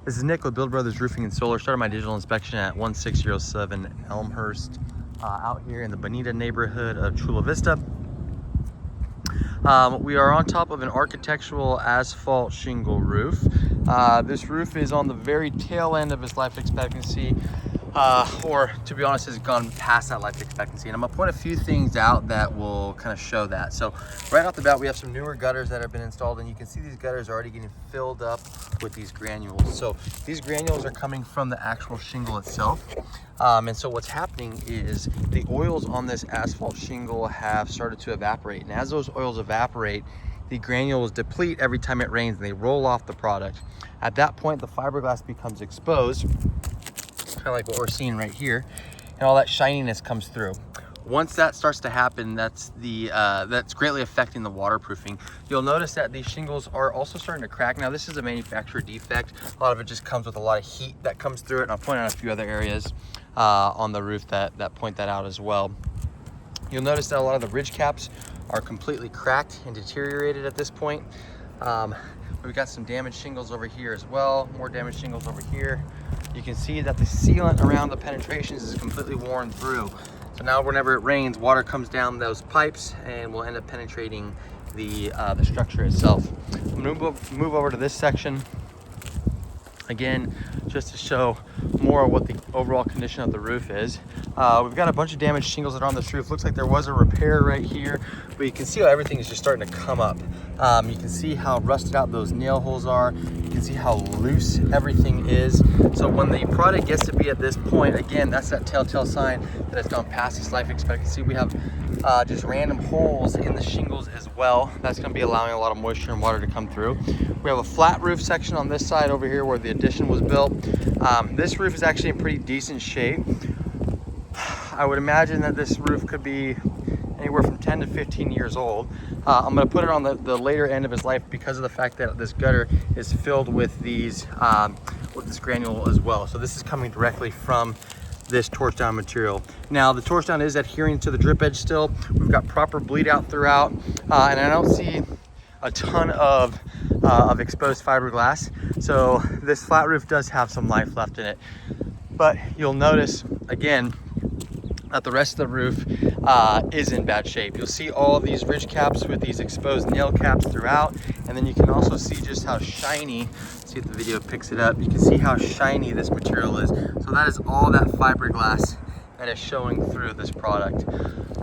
This is Nick with Build Brothers Roofing and Solar. Started my digital inspection at 1607 Elmhurst out here in the Bonita neighborhood of Chula Vista. We are on top of an architectural asphalt shingle roof. This roof is on the very tail end of its life expectancy, or to be honest, has gone past that life expectancy. And I'm gonna point a few things out that will kind of show that. So right off the bat, we have some newer gutters that have been installed, and you can see these gutters are already getting filled up with these granules. So these granules are coming from the actual shingle itself. And so what's happening is the oils on this asphalt shingle have started to evaporate. And as those oils evaporate, the granules deplete every time it rains and they roll off the product. At that point, the fiberglass becomes exposed, kind of like what we're seeing right here, and all that shininess comes through. Once that starts to happen, that's greatly affecting the waterproofing. You'll notice that these shingles are also starting to crack. Now, this is a manufacturer defect. A lot of it just comes with a lot of heat that comes through it, and I'll point out a few other areas on the roof that point that out as well. You'll notice that a lot of the ridge caps are completely cracked and deteriorated at this point. We've got some damaged shingles over here as well, more damaged shingles over here. You can see that the sealant around the penetrations is completely worn through. So now whenever it rains, water comes down those pipes and will end up penetrating the structure itself. I'm gonna move over to this section. Again, just to show more of what the overall condition of the roof is. We've got a bunch of damaged shingles that are on this roof. Looks like there was a repair right here, but you can see how everything is just starting to come up. You can see how rusted out those nail holes are. You can see how loose everything is. So when the product gets to be at this point, again, that's that telltale sign that it's gone past its life expectancy. We have just random holes in the shingles as well. That's going to be allowing a lot of moisture and water to come through. We have a flat roof section on this side over here where the addition was built. This roof is actually in pretty decent shape. I would imagine that this roof could be anywhere from 10 to 15 years old. I'm going to put it on the later end of its life because of the fact that this gutter is filled with these with this granule as well. So this is coming directly from this torch down material. Now the torch down is adhering to the drip edge still. We've got proper bleed out throughout, and I don't see a ton of exposed fiberglass. So this flat roof does have some life left in it. But you'll notice again that the rest of the roof is in bad shape. You'll see all of these ridge caps with these exposed nail caps throughout, and then you can also see just how shiny, see if the video picks it up, you can see how shiny this material is. So that is all that fiberglass that is showing through this product.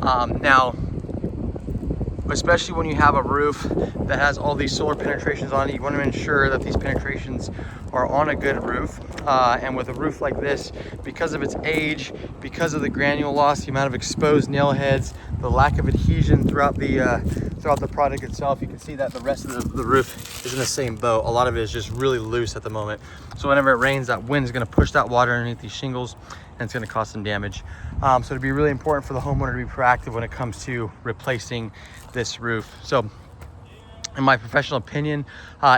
Now, especially when you have a roof that has all these solar penetrations on it, you want to ensure that these penetrations are on a good roof. And with a roof like this, because of its age, because of the granule loss, the amount of exposed nail heads, the lack of adhesion throughout the product itself, you can see that the rest of the roof is in the same boat. A lot of it is just really loose at the moment. So whenever it rains, that wind is going to push that water underneath these shingles, and it's going to cause some damage. So it'd be really important for the homeowner to be proactive when it comes to replacing this roof. So in my professional opinion,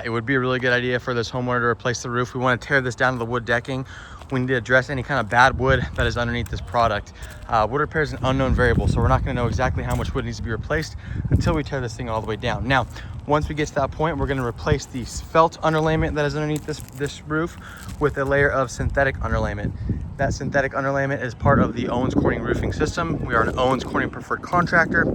it would be a really good idea for this homeowner to replace the roof. We want to tear this down to the wood decking. We need to address any kind of bad wood that is underneath this product. Wood repair is an unknown variable, so we're not going to know exactly how much wood needs to be replaced until we tear this thing all the way down. Now, once we get to that point, we're going to replace the felt underlayment that is underneath this roof with a layer of synthetic underlayment. That synthetic underlayment is part of the Owens Corning roofing system. We are an Owens Corning preferred contractor,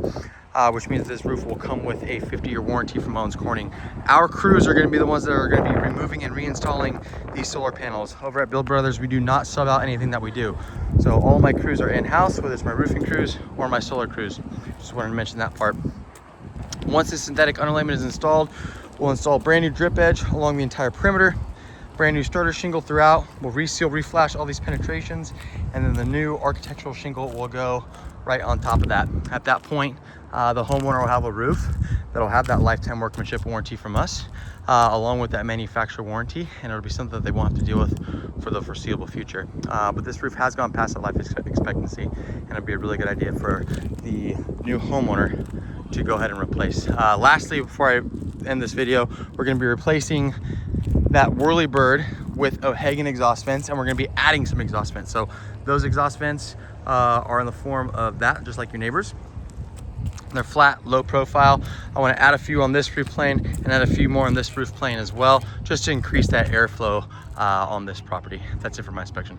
which means this roof will come with a 50-year warranty from Owens Corning. Our crews are going to be the ones that are going to be removing and reinstalling these solar panels. Over at Build Brothers, we do not sub out anything that we do. So all of my crews are in-house, whether it's my roofing crews or my solar crews. Just wanted to mention that part. Once this synthetic underlayment is installed, we'll install a brand new drip edge along the entire perimeter, brand new starter shingle throughout. We'll reseal, reflash all these penetrations, and then the new architectural shingle will go right on top of that. At that point, the homeowner will have a roof that'll have that lifetime workmanship warranty from us, along with that manufacturer warranty, and it'll be something that they won't have to deal with for the foreseeable future. But this roof has gone past that life expectancy, and it'd be a really good idea for the new homeowner to go ahead and replace. Lastly, before I end this video, we're going to be replacing that whirlybird with O'Hagan exhaust vents, and we're going to be adding some exhaust vents. So those exhaust vents are in the form of that, just like your neighbors. They're flat, low profile. I want to add a few on this roof plane and add a few more on this roof plane as well, just to increase that airflow on this property. That's it for my inspection.